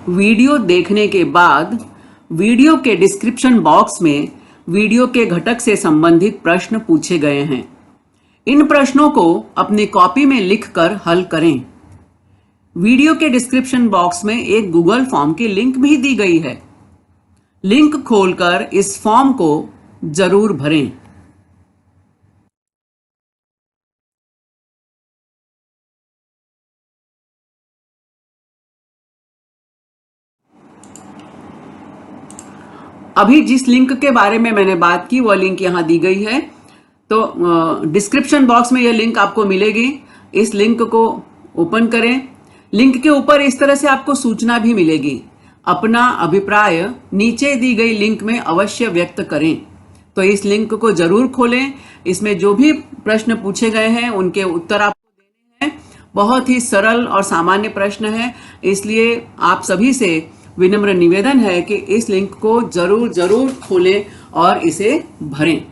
Video देखने के बाद वीडियो के डिस्क्रिप्शन बॉक्स में वीडियो के घटक से संबंधित प्रश्न पूछे गए हैं। इन प्रश्नों को अपनी कॉपी में लिखकर हल करें। वीडियो के डिस्क्रिप्शन बॉक्स में एक गूगल फॉर्म की लिंक भी दी गई है। लिंक खोलकर इस फॉर्म को जरूर भरें। अभी जिस लिंक के बारे में मैंने बात की वह लिंक यहां दी गई है। तो डिस्क्रिप्शन बॉक्स में यह लिंक आपको मिलेगी। इस लिंक को ओपन करें। लिंक के ऊपर इस तरह से आपको सूचना भी मिलेगी। अपना अभिप्राय नीचे दी गई लिंक में अवश्य व्यक्त करें। तो इस लिंक को जरूर खोलें। इसमें जो भी प्रश्न पूछे गए हैं उनके उत्तर आपको देने हैं। बहुत ही सरल और सामान्य प्रश्न है, इसलिए आप सभी से विनम्र निवेदन है कि इस लिंक को जरूर जरूर खोलें और इसे भरें।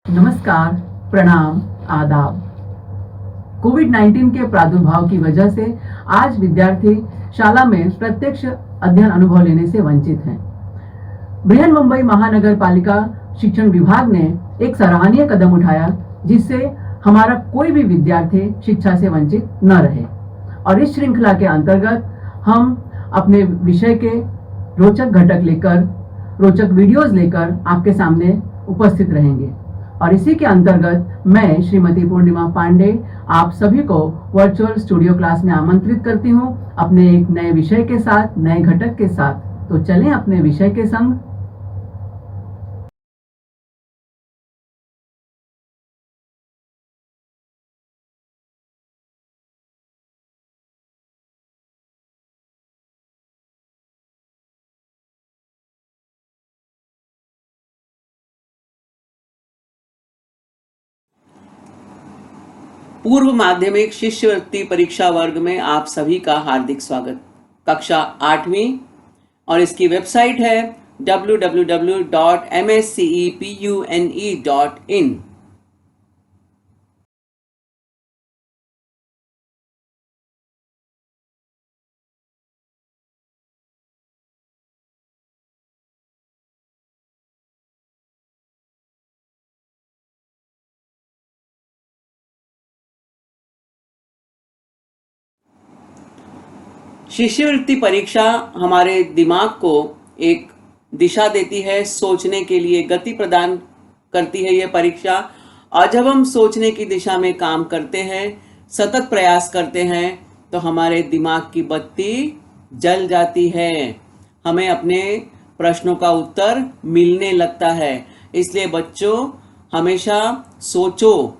नमस्कार, प्रणाम, आदाब। कोविड-19 के प्रादुर्भाव की वजह से आज विद्यार्थी शाला में प्रत्यक्ष अध्ययन अनुभव लेने से वंचित हैं। बृहन्मुंबई महानगर पालिका शिक्षण विभाग ने एक सराहनीय कदम उठाया, जिससे हमारा कोई भी विद्यार्थी शिक्षा से वंचित न रहे। और इस श्रृंखला के अंतर्गत हम अपने विषय के रोचक घटक लेकर, रोचक वीडियोस लेकर आपके सामने उपस्थित रहेंगे। और इसी के अंतर्गत मैं श्रीमती पूर्णिमा पांडे आप सभी को वर्चुअल स्टूडियो क्लास में आमंत्रित करती हूं, अपने एक नए विषय के साथ, नए घटक के साथ। तो चलें अपने विषय के संग। पूर्व माध्यमिक शिष्यवृत्ति परीक्षा वर्ग में आप सभी का हार्दिक स्वागत। कक्षा 8वीं और इसकी वेबसाइट है www.mscepune.in। शिष्यवृत्ति परीक्षा हमारे दिमाग को एक दिशा देती है, सोचने के लिए गति प्रदान करती है ये परीक्षा। और जब हम सोचने की दिशा में काम करते हैं, सतत प्रयास करते हैं, तो हमारे दिमाग की बत्ती जल जाती है, हमें अपने प्रश्नों का उत्तर मिलने लगता है। इसलिए बच्चों, हमेशा सोचो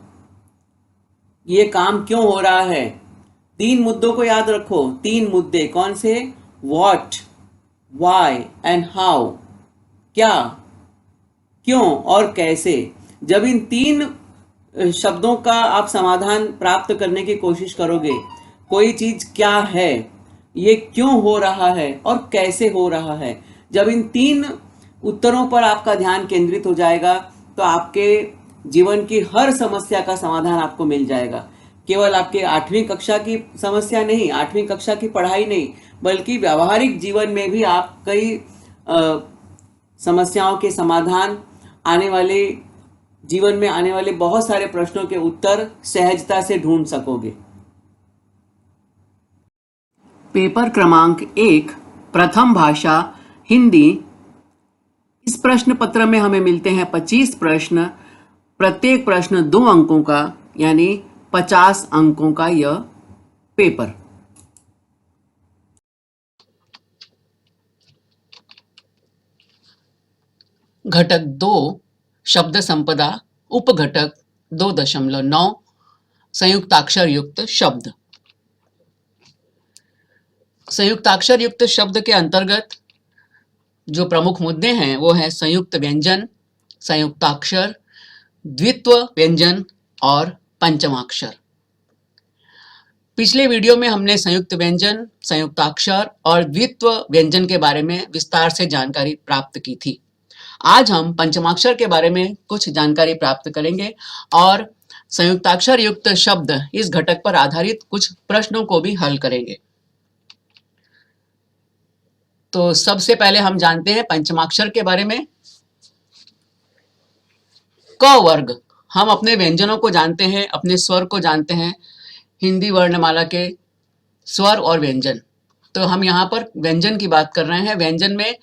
ये काम क्यों हो रहा है। 3 मुद्दों को याद रखो। 3 मुद्दे कौन से? What, why and how. क्या, क्यों और कैसे। जब इन 3 शब्दों का आप समाधान प्राप्त करने की कोशिश करोगे, कोई चीज क्या है, ये क्यों हो रहा है और कैसे हो रहा है, जब इन 3 उत्तरों पर आपका ध्यान केंद्रित हो जाएगा, तो आपके जीवन की हर समस्या का समाधान आपको मिल जाएगा। केवल आपके 8वीं कक्षा की समस्या नहीं, 8वीं कक्षा की पढ़ाई नहीं, बल्कि व्यावहारिक जीवन में भी आप कई समस्याओं के समाधान, आने वाले जीवन में आने वाले बहुत सारे प्रश्नों के उत्तर सहजता से ढूंढ सकोगे। पेपर क्रमांक 1, प्रथम भाषा हिंदी। इस प्रश्न पत्र में हमें मिलते हैं 25 प्रश्न, प्रत्येक प्रश्न 2 अंकों का, यानी 50 अंकों का यह पेपर। घटक 2 शब्द संपदा, उपघटक 2.9 संयुक्ताक्षर युक्त शब्द। संयुक्ताक्षर युक्त शब्द के अंतर्गत जो प्रमुख मुद्दे हैं वो है संयुक्त व्यंजन, संयुक्ताक्षर, द्वित्व व्यंजन और पंचमाक्षर। पिछले वीडियो में हमने संयुक्त व्यंजन, संयुक्ताक्षर और द्वित्व व्यंजन के बारे में विस्तार से जानकारी प्राप्त की थी। आज हम पंचमाक्षर के बारे में कुछ जानकारी प्राप्त करेंगे और संयुक्ताक्षर युक्त शब्द इस घटक पर आधारित कुछ प्रश्नों को भी हल करेंगे। तो सबसे पहले हम जानते हैं पंचमाक्षर के बारे में। क वर्ग, हम अपने व्यंजनों को जानते हैं, अपने स्वर को जानते हैं, हिंदी वर्णमाला के स्वर और व्यंजन। तो हम यहाँ पर व्यंजन की बात कर रहे हैं। व्यंजन में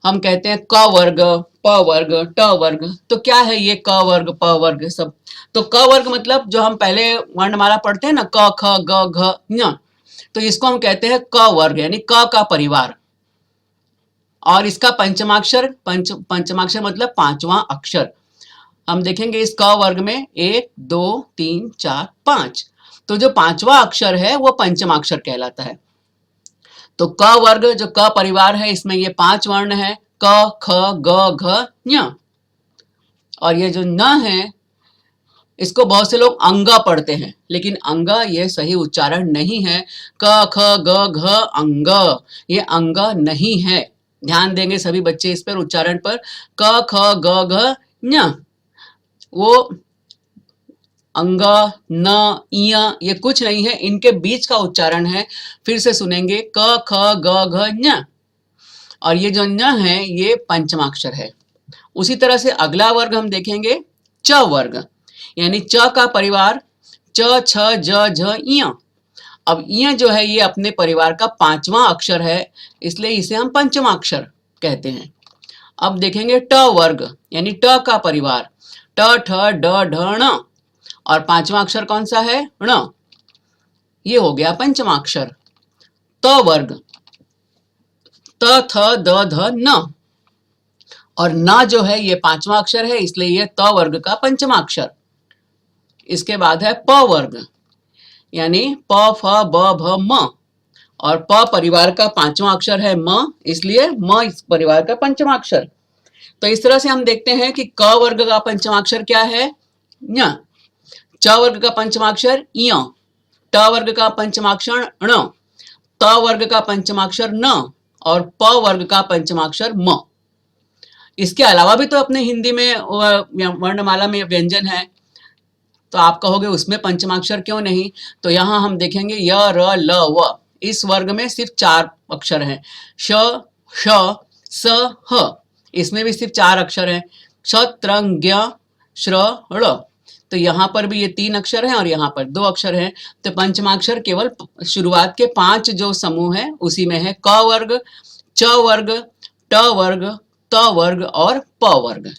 हम कहते हैं क वर्ग, प वर्ग, ट वर्ग। तो क्या है ये क वर्ग, प वर्ग सब? तो क वर्ग मतलब जो हम पहले वर्णमाला पढ़ते हैं ना, क, ख, ग, घ, ञ, तो इसको हम कहते हैं क वर्ग, यानी क का परिवार। और इसका पंचमाक्षर, पंचमाक्षर मतलब 5वां अक्षर। हम देखेंगे इस क वर्ग में 1, 2, 3, 4, 5। तो जो 5वां अक्षर है वो पंचमाक्षर कहलाता है। तो क वर्ग जो क परिवार है, इसमें ये 5 वर्ण है, क, ख, ग, घ, ञ। और ये जो न है इसको बहुत से लोग अंगा पढ़ते हैं, लेकिन अंगा ये सही उच्चारण नहीं है। क, ख, ग, घ, अंग, ये अंगा नहीं है। ध्यान देंगे सभी बच्चे इस पर, उच्चारण पर। क, ख, ग, घ, ञ, वो अंगा, न, इय ये कुछ नहीं है, इनके बीच का उच्चारण है। फिर से सुनेंगे, क, ख, ग, घ, ञ। और ये जो ञ है ये पंचमाक्षर है। उसी तरह से अगला वर्ग हम देखेंगे च वर्ग, यानी च का परिवार, च, छ, ज, झ, इय। अब इय जो है ये अपने परिवार का 5वां अक्षर है, इसलिए इसे हम पंचमाक्षर कहते हैं। अब देखेंगे ट वर्ग, यानी ट का परिवार, ट, ठ, ड, ढ, ण। और 5वां अक्षर कौन सा है? ण। ये हो गया पंचमाक्षर। त वर्ग, त, थ, द, ध, न। और न जो है ये 5वां अक्षर है, इसलिए ये त वर्ग का पंचमाक्षर। इसके बाद है प वर्ग, यानी प, फ, ब, भ, म। और प परिवार का 5वां अक्षर है म, इसलिए म इस परिवार का पंचमाक्षर। तो इस तरह से हम देखते हैं कि क वर्ग का पंचमाक्षर क्या है? ञ। च वर्ग का पंचमाक्षर इय, ट वर्ग का पंचमाक्षर ण, त वर्ग का पंचमाक्षर न और प वर्ग का पंचमाक्षर म। इसके अलावा भी तो अपने हिंदी में वर्णमाला में व्यंजन है, तो आप कहोगे उसमें पंचमाक्षर क्यों नहीं? तो यहाँ हम देखेंगे य, र, ल, व। इस वर्ग में सिर्फ 4 अक्षर हैं, श, श, स, ह। इसमें भी सिर्फ 4 अक्षर हैं, क्ष, त्र, ज्ञ, श्र, ळ। तो यहाँ पर भी ये 3 अक्षर हैं और यहाँ पर 2 अक्षर हैं। तो पंचमाक्षर केवल शुरुआत के 5 जो समूह है उसी में है, क वर्ग, च वर्ग, ट वर्ग, त वर्ग और प वर्ग।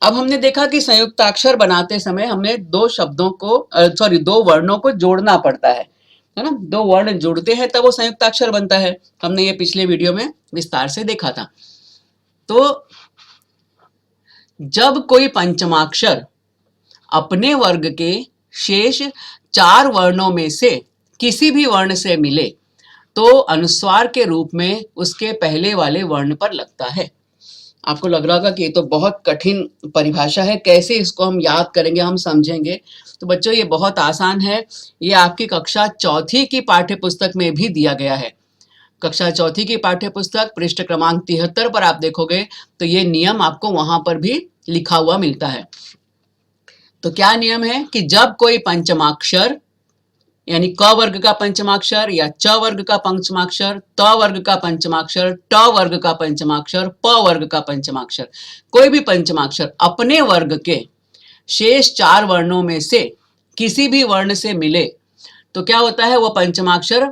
अब हमने देखा कि संयुक्ताक्षर बनाते समय हमें 2 शब्दों को 2 वर्णों को जोड़ना पड़ता है ना? 2 वर्ण जुड़ते हैं तब वो संयुक्ताक्षर बनता है। हमने ये पिछले वीडियो में विस्तार से देखा था। तो जब कोई पंचमाक्षर अपने वर्ग के शेष 4 वर्णों में से किसी भी वर्ण से मिले तो अनुस्वार के रूप में उसके पहले वाले वर्ण पर लगता है। आपको लग रहा होगा कि ये तो बहुत कठिन परिभाषा है, कैसे इसको हम याद करेंगे, हम समझेंगे? तो बच्चों ये बहुत आसान है, ये आपकी कक्षा 4थी की पाठ्य पुस्तक में भी दिया गया है। कक्षा चौथी की पाठ्य पुस्तक पृष्ठ क्रमांक 73 पर आप देखोगे तो ये नियम आपको वहां पर भी लिखा हुआ मिलता है। तो क्या नियम है कि जब कोई पंचमाक्षर यानी क वर्ग का पंचमाक्षर या च वर्ग का पंचमाक्षर, त वर्ग का पंचमाक्षर, ट वर्ग का पंचमाक्षर, प वर्ग का पंचमाक्षर, कोई भी पंचमाक्षर अपने वर्ग के शेष 4 वर्णों में से किसी भी वर्ण से मिले तो क्या होता है, वो पंचमाक्षर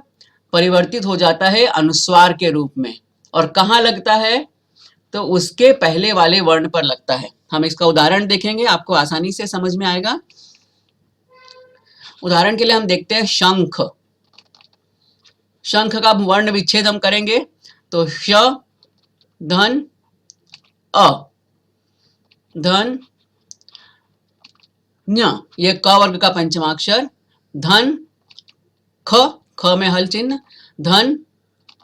परिवर्तित हो जाता है अनुस्वार के रूप में। और कहाँ लगता है, तो उसके पहले वाले वर्ण पर लगता है। हम इसका उदाहरण देखेंगे, आपको आसानी से समझ में आएगा। उदाहरण के लिए हम देखते हैं शंख। शंख का वर्ण विच्छेद हम करेंगे तो श धन अ धन ञ, ये क वर्ग का पंचमाक्षर, धन ख, ख में हल चिन्ह, धन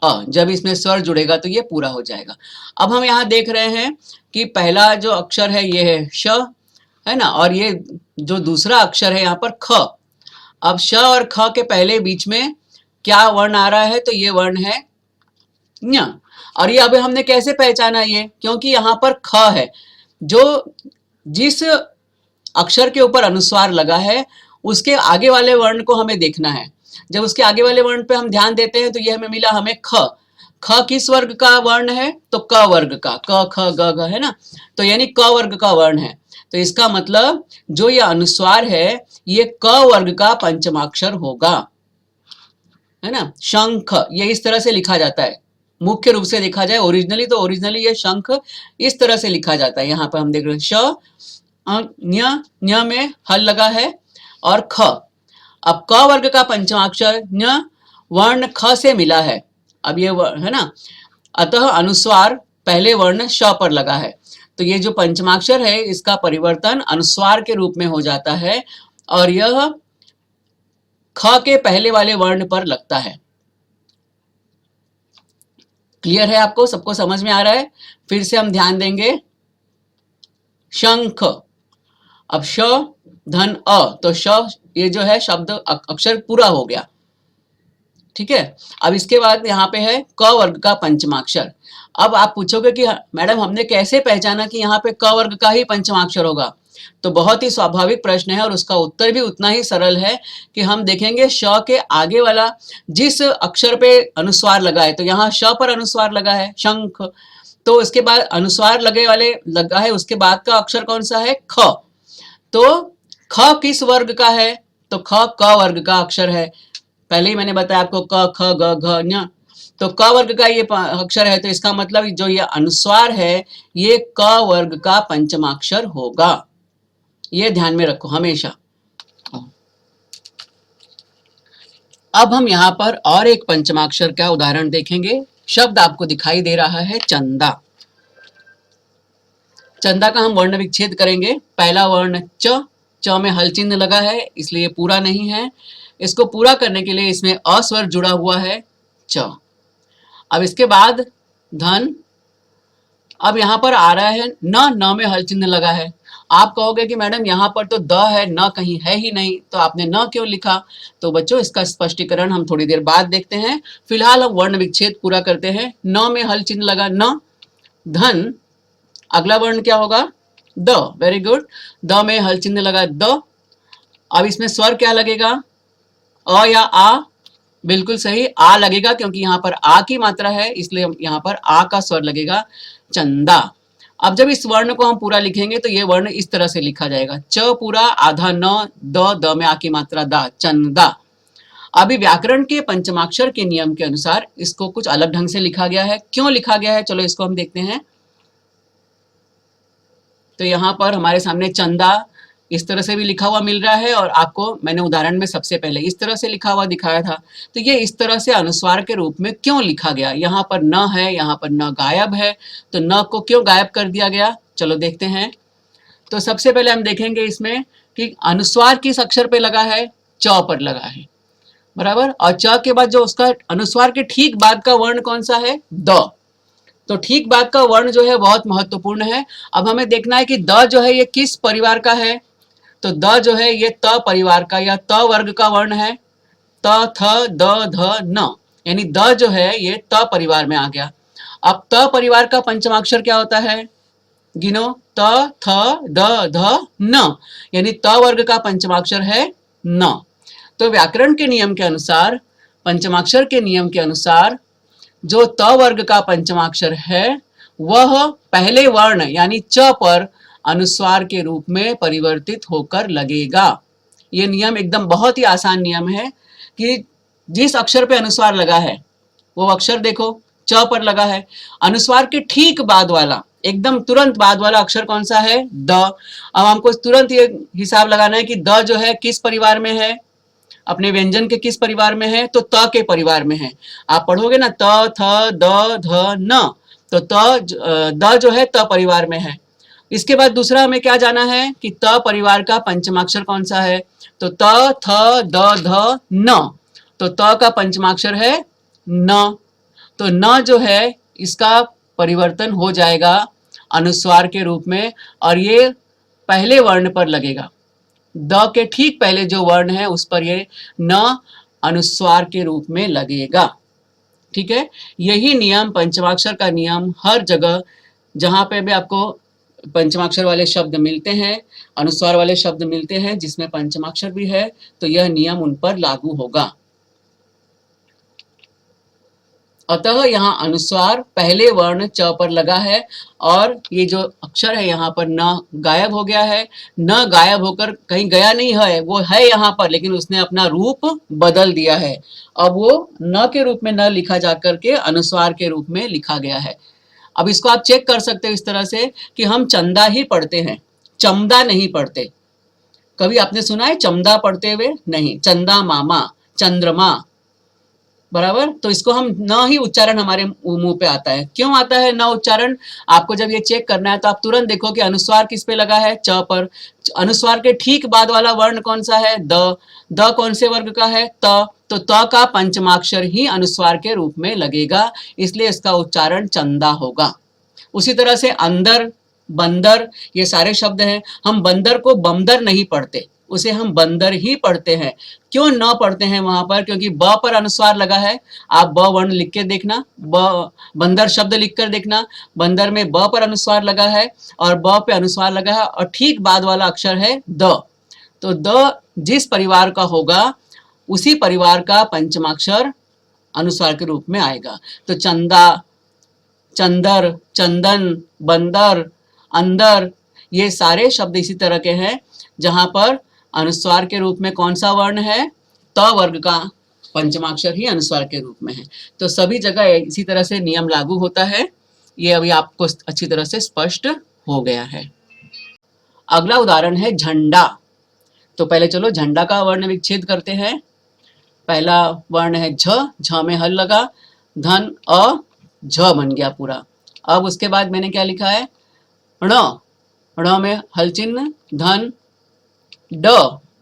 अ, जब इसमें स्वर जुड़ेगा तो ये पूरा हो जाएगा। अब हम यहाँ देख रहे हैं कि पहला जो अक्षर है ये है श, है ना, और ये जो दूसरा अक्षर है यहाँ पर ख। अब श और ख के पहले बीच में क्या वर्ण आ रहा है, तो ये वर्ण है ञ। और ये अब हमने कैसे पहचाना ये, क्योंकि यहाँ पर ख है, जो जिस अक्षर के ऊपर अनुस्वार लगा है उसके आगे वाले वर्ण को हमें देखना है। जब उसके आगे वाले वर्ण पे हम ध्यान देते हैं तो ये हमें मिला हमें ख। ख किस वर्ग का वर्ण है, तो क वर्ग का, क ख ग घ, है ना, तो यानी क वर्ग का वर्ण है। तो इसका मतलब जो ये अनुस्वार है ये क वर्ग का पंचमाक्षर होगा, है ना। शंख ये इस तरह से लिखा जाता है, मुख्य रूप से देखा जाए ओरिजिनली तो ओरिजिनली ये शंख इस तरह से लिखा जाता है। यहाँ पर हम देख रहे हैं श न्य में हल लगा है और ख। अब क वर्ग का पंचमाक्षर न्य वर्ण ख से मिला है, अब ये है ना, अतः अनुस्वार पहले वर्ण श पर लगा है, तो ये जो पंचमाक्षर है इसका परिवर्तन अनुस्वार के रूप में हो जाता है और यह ख के पहले वाले वर्ण पर लगता है। क्लियर है आपको, सबको समझ में आ रहा है। फिर से हम ध्यान देंगे, शंख, अब श धन अ, तो श ये जो है शब्द अक्षर पूरा हो गया, ठीक है। अब इसके बाद यहाँ पे है क वर्ग का पंचमाक्षर। अब आप पूछोगे कि मैडम हमने कैसे पहचाना कि यहाँ पे क वर्ग का ही पंचमाक्षर होगा, तो बहुत ही स्वाभाविक प्रश्न है और उसका उत्तर भी उतना ही सरल है कि हम देखेंगे श के आगे वाला जिस अक्षर पे अनुस्वार लगा है, तो यहाँ श पर अनुस्वार लगा है शंख, तो इसके बाद अनुस्वार लगे वाले लगा है उसके बाद का अक्षर कौन सा है, ख। तो ख किस वर्ग का है, तो ख क वर्ग का अक्षर है। पहले ही मैंने बताया आपको क ख ग घ ञ, तो क वर्ग का ये अक्षर है, तो इसका मतलब जो ये अनुस्वार है ये क वर्ग का पंचमाक्षर होगा। ये ध्यान में रखो हमेशा। अब हम यहाँ पर और एक पंचमाक्षर का उदाहरण देखेंगे। शब्द आपको दिखाई दे रहा है चंदा। चंदा का हम वर्ण विच्छेद करेंगे। पहला वर्ण च, च में हल चिन्ह लगा है इसलिए पूरा नहीं है। इसको पूरा करने के लिए इसमें अ स्वर जुड़ा हुआ है च। अब इसके बाद धन, अब यहाँ पर आ रहा है न में हल चिन्ह लगा है। आप कहोगे कि मैडम यहाँ पर तो द है, न कहीं है ही नहीं, तो आपने न क्यों लिखा। तो बच्चों इसका स्पष्टीकरण हम थोड़ी देर बाद देखते हैं। फिलहाल हम वर्ण विच्छेद पूरा करते हैं। न में हल चिन्ह लगा न, धन, अगला वर्ण क्या होगा, द, वेरी गुड, द में हल चिन्ह लगा द। अब इसमें स्वर क्या लगेगा, अ या आ, बिल्कुल सही आ लगेगा क्योंकि यहाँ पर आ की मात्रा है इसलिए यहाँ पर आ का स्वर लगेगा, चंदा। अब जब इस वर्ण को हम पूरा लिखेंगे तो ये वर्ण इस तरह से लिखा जाएगा, च पूरा आधा न, द में आ की मात्रा दा, चंदा। अभी व्याकरण के पंचमाक्षर के नियम के अनुसार इसको कुछ अलग ढंग से लिखा गया है। क्यों लिखा गया है, चलो इसको हम देखते हैं। तो यहाँ पर हमारे सामने चंदा इस तरह से भी लिखा हुआ मिल रहा है और आपको मैंने उदाहरण में सबसे पहले इस तरह से लिखा हुआ दिखाया था। तो ये इस तरह से अनुस्वार के रूप में क्यों लिखा गया, यहाँ पर न है, यहाँ पर न गायब है, तो न को क्यों गायब कर दिया गया, चलो देखते हैं। तो सबसे पहले हम देखेंगे इसमें कि अनुस्वार किस अक्षर पे लगा है, च पर लगा है, बराबर। और च के बाद जो उसका अनुस्वार के ठीक बाद का वर्ण कौन सा है, द। तो ठीक बाद का वर्ण जो है बहुत महत्वपूर्ण है। अब हमें देखना है कि द जो है ये किस परिवार का है, तो द जो है ये त परिवार का या त वर्ग का वर्ण है, त थ द ध न, यानी द जो है ये त परिवार में आ गया। अब त परिवार का पंचमाक्षर क्या होता है, गिनो, त थ द ध न, यानी त वर्ग का पंचमाक्षर है न। तो व्याकरण के नियम के अनुसार, पंचमाक्षर के नियम के अनुसार जो त वर्ग का पंचमाक्षर है वह पहले वर्ण यानी च पर अनुस्वार के रूप में परिवर्तित होकर लगेगा। ये नियम एकदम बहुत ही आसान नियम है कि जिस अक्षर पे अनुस्वार लगा है वो अक्षर देखो च पर लगा है, अनुस्वार के ठीक बाद वाला, एकदम तुरंत बाद वाला अक्षर कौन सा है, द। अब हमको तुरंत ये हिसाब लगाना है कि द जो है किस परिवार में है, अपने व्यंजन के किस परिवार में है, तो त के परिवार में है। आप पढ़ोगे ना त थ द ध न, तो द जो है त परिवार में है। इसके बाद दूसरा हमें क्या जाना है कि त परिवार का पंचमाक्षर कौन सा है, तो त थ द ध न, तो त का पंचमाक्षर है न। तो न जो है इसका परिवर्तन हो जाएगा अनुस्वार के रूप में और ये पहले वर्ण पर लगेगा। द के ठीक पहले जो वर्ण है उस पर ये न अनुस्वार के रूप में लगेगा। ठीक है, यही नियम पंचमाक्षर का नियम हर जगह जहां पे भी आपको पंचमाक्षर वाले शब्द मिलते हैं, अनुस्वार वाले शब्द मिलते हैं जिसमें पंचमाक्षर भी है, तो यह नियम उन पर लागू होगा। अतः यहाँ अनुस्वार पहले वर्ण च पर लगा है और ये जो अक्षर है यहाँ पर न गायब हो गया है। न गायब होकर कहीं गया नहीं है, वो है यहाँ पर, लेकिन उसने अपना रूप बदल दिया है। अब वो न के रूप में न लिखा जाकर के अनुस्वार के रूप में लिखा गया है। अब इसको आप चेक कर सकते हो इस तरह से कि हम चंदा ही पढ़ते हैं, चमदा नहीं पढ़ते। कभी आपने सुना है चमदा पढ़ते हुए? नहीं, चंदा मामा, चंद्रमा, बराबर। तो इसको हम न ही उच्चारण हमारे मुंह पे आता है। क्यों आता है न उच्चारण? आपको जब ये चेक करना है तो आप तुरंत देखो कि अनुस्वार किस पे लगा है, च पर। अनुस्वार के ठीक बाद वाला वर्ण कौन सा है, द। द कौन से वर्ग का है, त। तो त का पंचमाक्षर ही अनुस्वार के रूप में लगेगा, इसलिए इसका उच्चारण चंदा होगा। उसी तरह से अंदर, बंदर, ये सारे शब्द हैं। हम बंदर को बमदर नहीं पढ़ते, उसे हम बंदर ही पढ़ते हैं। क्यों न पढ़ते हैं वहां पर? क्योंकि ब पर अनुस्वार लगा है। आप ब वर्ण लिख के देखना, बंदर शब्द लिख कर देखना, बंदर में ब पर अनुस्वार लगा है और ब पे अनुस्वार लगा है और ठीक बाद वाला अक्षर है द। तो द जिस परिवार का होगा उसी परिवार का पंचमाक्षर अनुस्वार के रूप में आएगा। तो चंदा, चंदर, चंदन, बंदर, अंदर, ये सारे शब्द इसी तरह के हैं जहां पर अनुस्वार के रूप में कौन सा वर्ण है, त वर्ग का पंचमाक्षर ही अनुस्वार के रूप में है। तो सभी जगह इसी तरह से नियम लागू होता है। ये अभी आपको अच्छी तरह से स्पष्ट हो गया है। अगला उदाहरण है झंडा। तो पहले चलो झंडा का वर्ण विच्छेद करते हैं। पहला वर्ण है झ, झ में हल लगा, धन अ, झ बन गया पूरा। अब उसके बाद मैंने क्या लिखा है, ण, ण में हल चिन्ह, धन, ड,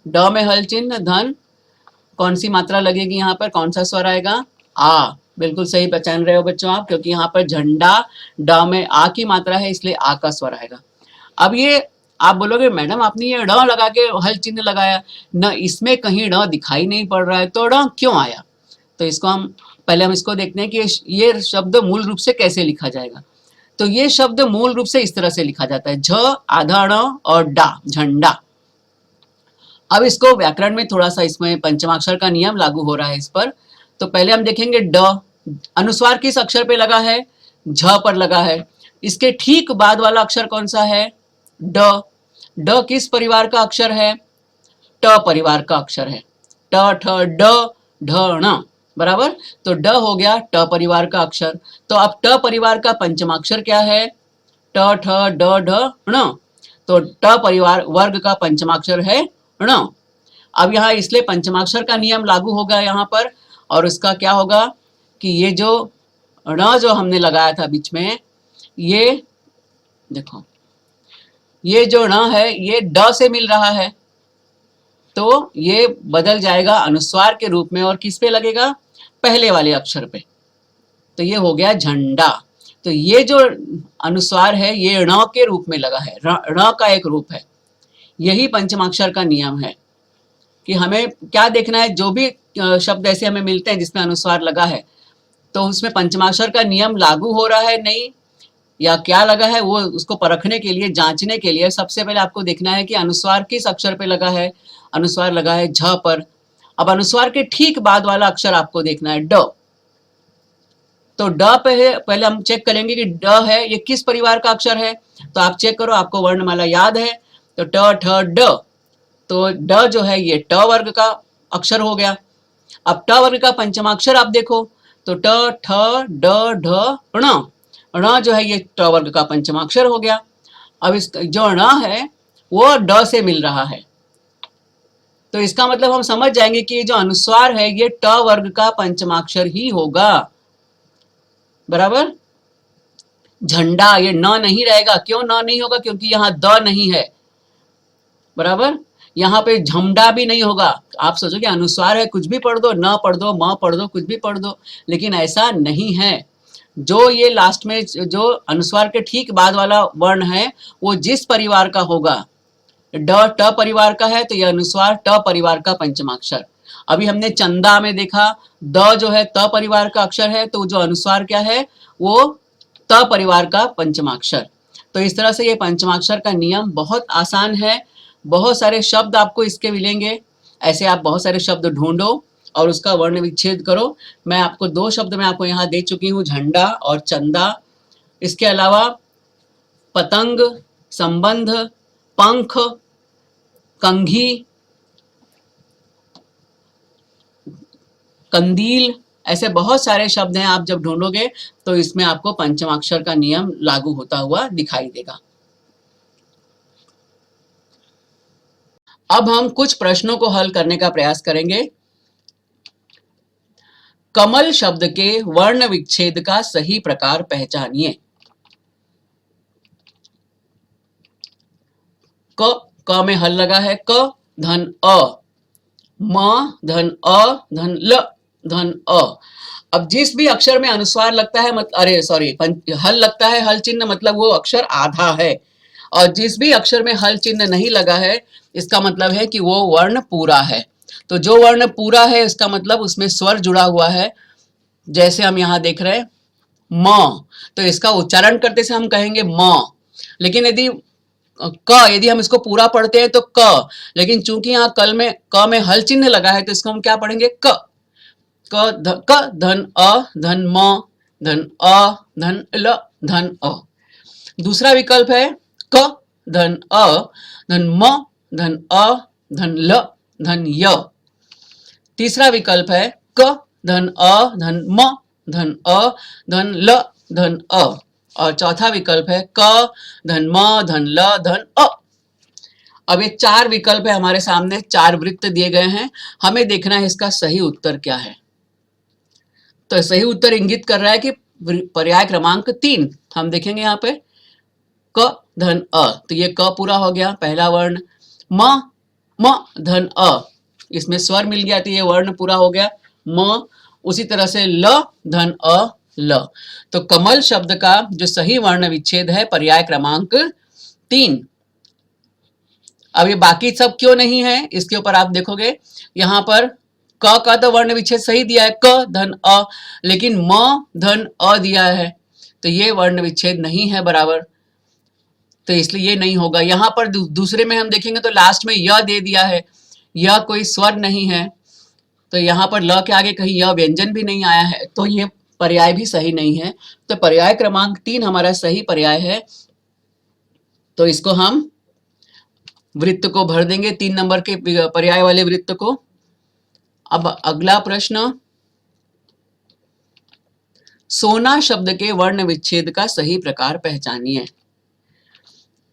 ड में हल चिन्ह, धन। कौन सी मात्रा लगेगी यहाँ पर, कौन सा स्वर आएगा, आ। बिल्कुल सही पहचान रहे हो बच्चों आप, क्योंकि यहाँ पर झंडा, ड में आ की मात्रा है, इसलिए आ का स्वर आएगा। अब ये आप बोलोगे मैडम आपने ये ड लगा के हल चिन्ह लगाया, न इसमें कहीं ड दिखाई नहीं पड़ रहा है, तो ड क्यों आया? तो इसको हम पहले हम इसको देखते हैं कि ये शब्द मूल रूप से कैसे लिखा जाएगा। तो ये शब्द मूल रूप से इस तरह से लिखा जाता है, झ आधा ण और डा, झंडा। अब इसको व्याकरण में थोड़ा सा इसमें पंचमाक्षर का नियम लागू हो रहा है इस पर। तो पहले हम देखेंगे ड, अनुस्वार किस अक्षर पे लगा है, झ पर लगा है। इसके ठीक बाद वाला अक्षर कौन सा है, ड। ड किस परिवार का अक्षर है, ट परिवार का अक्षर है। ट ठ ड ढ ण, बराबर। तो ड हो गया ट परिवार का अक्षर। तो अब ट परिवार का पंचमाक्षर क्या है, ट ठ ड ढ ण। तो ट परिवार वर्ग का पंचमाक्षर है ण। अब यहाँ इसलिए पंचमाक्षर का नियम लागू होगा यहाँ पर, और उसका क्या होगा कि ये जो ण जो हमने लगाया था बीच में, ये देखो ये जो ण है ये ड से मिल रहा है, तो ये बदल जाएगा अनुस्वार के रूप में और किस पे लगेगा, पहले वाले अक्षर पे। तो ये हो गया झंडा। तो ये जो अनुस्वार है ये ण के रूप में लगा है, ण का एक रूप है। यही पंचमाक्षर का नियम है कि हमें क्या देखना है, जो भी शब्द ऐसे हमें मिलते हैं जिसमें अनुस्वार लगा है, तो उसमें पंचमाक्षर का नियम लागू हो रहा है नहीं, या क्या लगा है, वो उसको परखने के लिए, जांचने के लिए सबसे पहले आपको देखना है कि अनुस्वार किस अक्षर पे लगा है। अनुस्वार लगा है झ पर। अब अनुस्वार के ठीक बाद वाला अक्षर आपको देखना है ड। तो ड पे है, पहले हम चेक करेंगे कि ड है ये किस परिवार का अक्षर है। तो आप चेक करो, आपको वर्णमाला याद है तो ट ठ ड, तो ड जो है ये ट वर्ग का अक्षर हो गया। अब ट वर्ग का पंचमाक्षर आप देखो तो ट ठ ड ढ ण, ण जो है ये ट वर्ग का पंचमाक्षर हो गया। अब इस जो ण है वो ड से मिल रहा है, तो इसका मतलब हम समझ जाएंगे कि ये जो अनुस्वार है ये ट वर्ग का पंचमाक्षर ही होगा। बराबर। झंडा ये न नहीं रहेगा, क्यों न नहीं होगा, क्योंकि यहाँ द नहीं है। बराबर। यहाँ पे झमडा भी नहीं होगा। आप सोचो कि अनुस्वार है, कुछ भी पढ़ दो, न पढ़ दो, म पढ़ दो, कुछ भी पढ़ दो, लेकिन ऐसा नहीं है। जो ये लास्ट में जो अनुस्वार के ठीक बाद वाला वर्ण है वो जिस परिवार का होगा, ड ट परिवार का है तो यह अनुस्वार ट परिवार का पंचमाक्षर। अभी हमने चंदा में देखा द जो है त परिवार का अक्षर है, तो जो अनुस्वार क्या है वो त परिवार का पंचमाक्षर। तो इस तरह से ये पंचमाक्षर का नियम बहुत आसान है। बहुत सारे शब्द आपको इसके मिलेंगे, ऐसे आप बहुत सारे शब्द ढूंढो और उसका वर्ण विच्छेद करो। मैं आपको 2 शब्द मैं आपको यहाँ दे चुकी हूँ, झंडा और चंदा। इसके अलावा पतंग, संबंध, पंख, कंघी, कंदील, ऐसे बहुत सारे शब्द हैं। आप जब ढूंढोगे तो इसमें आपको पंचमाक्षर का नियम लागू होता हुआ दिखाई देगा। अब हम कुछ प्रश्नों को हल करने का प्रयास करेंगे। कमल शब्द के वर्ण विच्छेद का सही प्रकार पहचानिए। क में हल लगा है क धन अ, म धन अ धन ल धन अ। अब जिस भी अक्षर में अनुस्वार लगता है हल लगता है, हल चिन्ह मतलब वो अक्षर आधा है, और जिस भी अक्षर में हल चिन्ह नहीं लगा है इसका मतलब है कि वो वर्ण पूरा है। तो जो वर्ण पूरा है इसका मतलब उसमें स्वर जुड़ा हुआ है। जैसे हम यहाँ देख रहे हैं म, तो इसका उच्चारण करते से हम कहेंगे म, लेकिन यदि हम इसको पूरा पढ़ते हैं तो क, लेकिन चूंकि यहाँ क में हल चिन्ह लगा है तो इसको हम क्या पढ़ेंगे क धन अ धन म धन अ धन ल धन अ। दूसरा विकल्प है क धन अ धन म धन अ धन ल धन य। तीसरा विकल्प है क धन अ धन म धन अ धन ल धन अ, और चौथा विकल्प है क धन म धन ल धन अ। अब ये 4 विकल्प है हमारे सामने, 4 वृत्त दिए गए हैं, हमें देखना है इसका सही उत्तर क्या है। तो सही उत्तर इंगित कर रहा है कि पर्याय क्रमांक 3 हम देखेंगे यहाँ पे क धन अ, तो ये क पूरा हो गया पहला वर्ण। म धन अ, इसमें स्वर मिल गया तो ये वर्ण पूरा हो गया म। उसी तरह से ल धन अ ल, तो कमल शब्द का जो सही वर्ण विच्छेद है पर्याय क्रमांक 3। अब ये बाकी सब क्यों नहीं है इसके ऊपर आप देखोगे, यहाँ पर क का तो वर्ण विच्छेद सही दिया है क धन अ, लेकिन म धन अ दिया है तो ये वर्ण विच्छेद नहीं है बराबर, तो इसलिए ये नहीं होगा। यहाँ पर दूसरे में हम देखेंगे तो लास्ट में य दे दिया है, यह कोई स्वर नहीं है, तो यहाँ पर ल के आगे कहीं यह व्यंजन भी नहीं आया है, तो ये पर्याय भी सही नहीं है। तो पर्याय क्रमांक 3 हमारा सही पर्याय है, तो इसको हम वृत्त को भर देंगे 3 नंबर के पर्याय वाले वृत्त को। अब अगला प्रश्न, सोना शब्द के वर्ण विच्छेद का सही प्रकार पहचानिए।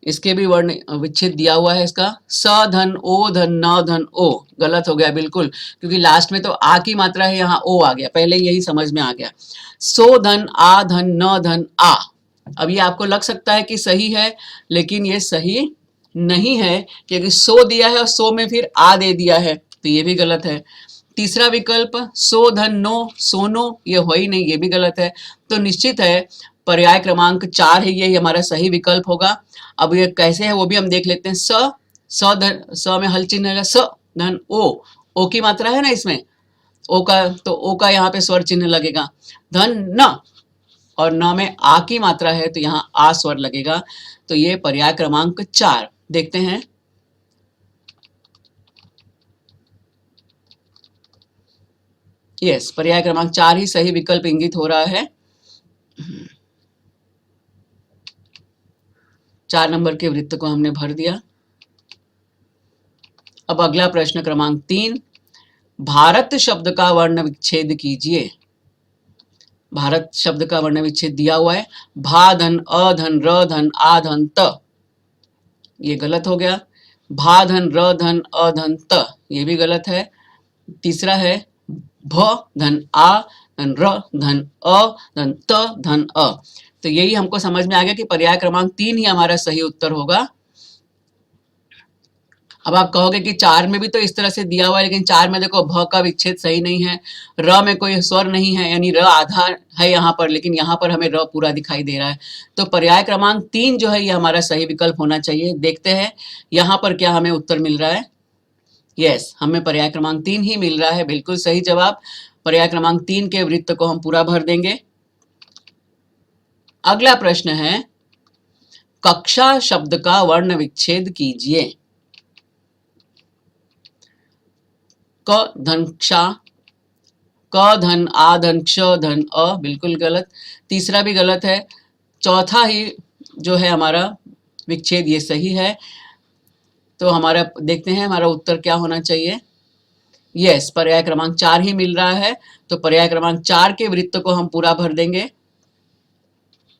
इसके भी वर्ण विच्छेद दिया हुआ है, इसका स धन ओ धन न धन ओ, गलत हो गया बिल्कुल, क्योंकि लास्ट में तो आ की मात्रा है, यहाँ ओ आ गया, पहले यही समझ में आ गया। सो धन आ धन न धन आ, अब ये आपको लग सकता है कि सही है, लेकिन ये सही नहीं है, क्योंकि सो दिया है और सो में फिर आ दे दिया है, तो ये भी गलत है। तीसरा विकल्प सो धन नो सोनो, ये हो ही नहीं, ये भी गलत है। तो निश्चित है पर्याय क्रमांक 4 है, ये हमारा सही विकल्प होगा। अब ये कैसे है वो भी हम देख लेते हैं। स में हल चिन्ह है, स धन ओ की मात्रा है ना इसमें, ओ का, तो ओ का यहाँ पे स्वर चिन्ह लगेगा। धन न, और न में आ की मात्रा है तो यहाँ आ स्वर लगेगा। तो ये पर्याय क्रमांक 4 देखते हैं। यस, पर्याय क्रमांक 4 ही सही विकल्प इंगित हो रहा है। 4 नंबर के वृत्त को हमने भर दिया। अब अगला प्रश्न क्रमांक 3, भारत शब्द का वर्ण विच्छेद कीजिए। भारत शब्द का वर्ण विच्छेद दिया हुआ है, भा धन अ धन र धन आ धन त, ये गलत हो गया। भा धन र धन अ धन त, ये भी गलत है। तीसरा है भ धन आ धन र धन अ धन त धन अ। तो यही हमको समझ में आ गया कि पर्याय क्रमांक 3 ही हमारा सही उत्तर होगा। अब आप कहोगे कि 4 में भी तो इस तरह से दिया हुआ है, लेकिन 4 में देखो भ का विच्छेद सही नहीं है, र में कोई स्वर नहीं है, यानी र आधा है यहाँ पर, लेकिन यहाँ पर हमें र पूरा दिखाई दे रहा है। तो पर्याय क्रमांक 3 जो है ये हमारा सही विकल्प होना चाहिए। देखते हैं यहाँ पर क्या हमें उत्तर मिल रहा है। यस, हमें पर्याय क्रमांक 3 ही मिल रहा है, बिल्कुल सही जवाब। पर्याय क्रमांक 3 के वृत्त को हम पूरा भर देंगे। अगला प्रश्न है, कक्षा शब्द का वर्ण विच्छेद कीजिए। क धनक्षा, क धन आ धन क्ष धन अ, बिल्कुल गलत। तीसरा भी गलत है। चौथा ही जो है हमारा विच्छेद ये सही है। तो हमारा देखते हैं हमारा उत्तर क्या होना चाहिए। यस, पर्याय क्रमांक 4 ही मिल रहा है। तो पर्याय क्रमांक 4 के वृत्त को हम पूरा भर देंगे।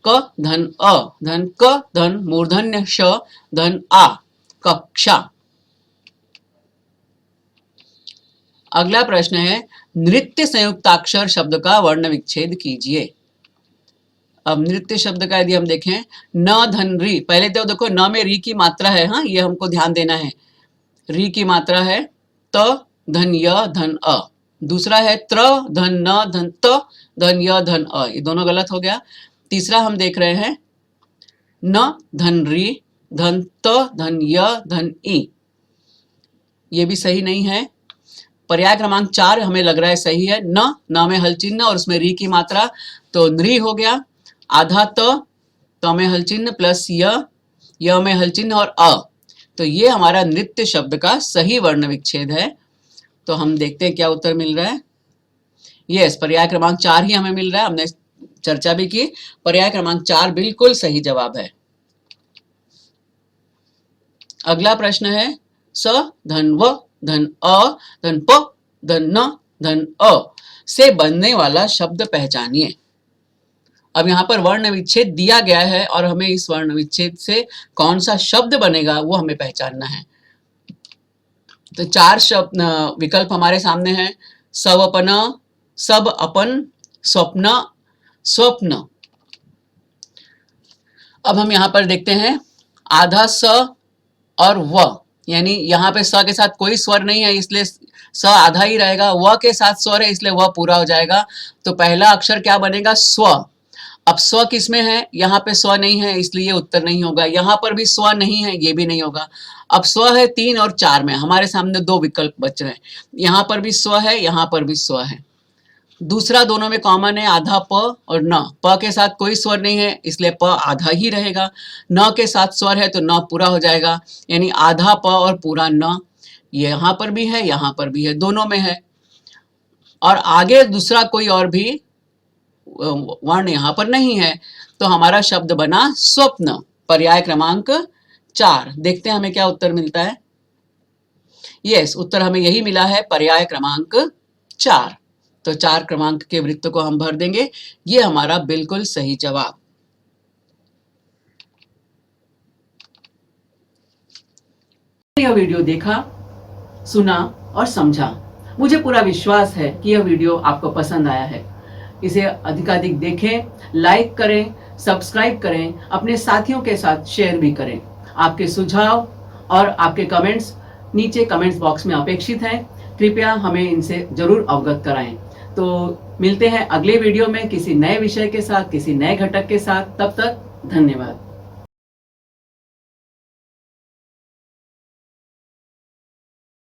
क धन अ धन क धन मूर्धन्य श धन आ, कक्षा। अगला प्रश्न है, नृत्य संयुक्ताक्षर शब्द का वर्ण विच्छेद कीजिए। अब नृत्य शब्द का यदि हम देखें, न धन री, पहले तो देखो न में री की मात्रा है, हाँ ये हमको ध्यान देना है, री की मात्रा है, त धन य धन अ। दूसरा है त्र धन न धन त धन य धन अ, ये दोनों गलत हो गया। तीसरा हम देख रहे हैं न धन री धन त धन य धन ई, ये भी सही नहीं है। पर्याय क्रमांक 4 हमें लग रहा है सही है। न में हल चिन्ह और उसमें री की मात्रा, तो नृ हो गया। आधा त में हल चिन्ह प्लस य में हल चिन्ह और अ, तो ये हमारा नृत्य शब्द का सही वर्ण विच्छेद है। तो हम देखते हैं क्या उत्तर मिल रहा है। यस, पर्याय क्रमांक 4 ही हमें मिल रहा है, हमने चर्चा भी की। पर्याय क्रमांक 4 बिल्कुल सही जवाब है। अगला प्रश्न है, स धन व धन अ धन प धन न धन अ से बनने वाला शब्द पहचानिए। अब यहाँ पर वर्ण विच्छेद दिया गया है और हमें इस वर्ण विच्छेद से कौन सा शब्द बनेगा वो हमें पहचानना है। तो 4 शब्द विकल्प हमारे सामने हैं, सवपन, सब अपन, स्वप्न, स्वप्न। अब हम यहाँ पर देखते हैं आधा स और व, यानी यहाँ पे स के साथ कोई स्वर नहीं है इसलिए स आधा ही रहेगा, व के साथ स्वर है इसलिए व पूरा हो जाएगा। तो पहला अक्षर क्या बनेगा, स्व। अब स्व किसमें है, यहाँ पे स्व नहीं है इसलिए ये उत्तर नहीं होगा। यहाँ पर भी स्व नहीं है, ये भी नहीं होगा। अब स्व है 3 और 4 में, हमारे सामने 2 विकल्प बच रहे हैं। यहाँ पर भी स्व है, यहाँ पर भी स्व है। दूसरा दोनों में कॉमन है आधा प और न, प के साथ कोई स्वर नहीं है इसलिए प आधा ही रहेगा। न के साथ स्वर है तो न पूरा हो जाएगा, यानी आधा प और पूरा न। ये यहाँ पर भी है, यहाँ पर भी है, दोनों में है। और आगे दूसरा कोई और भी वर्ण यहाँ पर नहीं है, तो हमारा शब्द बना स्वप्न। पर्याय क्रमांक 4। देखते हैं हमें क्या उत्तर मिलता है। यस, उत्तर हमें यही मिला है, पर्याय क्रमांक 4। तो 4 क्रमांक के वृत्त को हम भर देंगे, ये हमारा बिल्कुल सही जवाब। यह वीडियो देखा, सुना और समझा। मुझे पूरा विश्वास है कि यह वीडियो आपको पसंद आया है। इसे अधिकाधिक देखें, लाइक करें, सब्सक्राइब करें, अपने साथियों के साथ शेयर भी करें। आपके सुझाव और आपके कमेंट्स नीचे कमेंट्स बॉक्स में अपेक्षित हैं। कृपया हमें इनसे जरूर अवगत कराएं। तो मिलते हैं अगले वीडियो में किसी नए विषय के साथ, किसी नए घटक के साथ। तब तक धन्यवाद।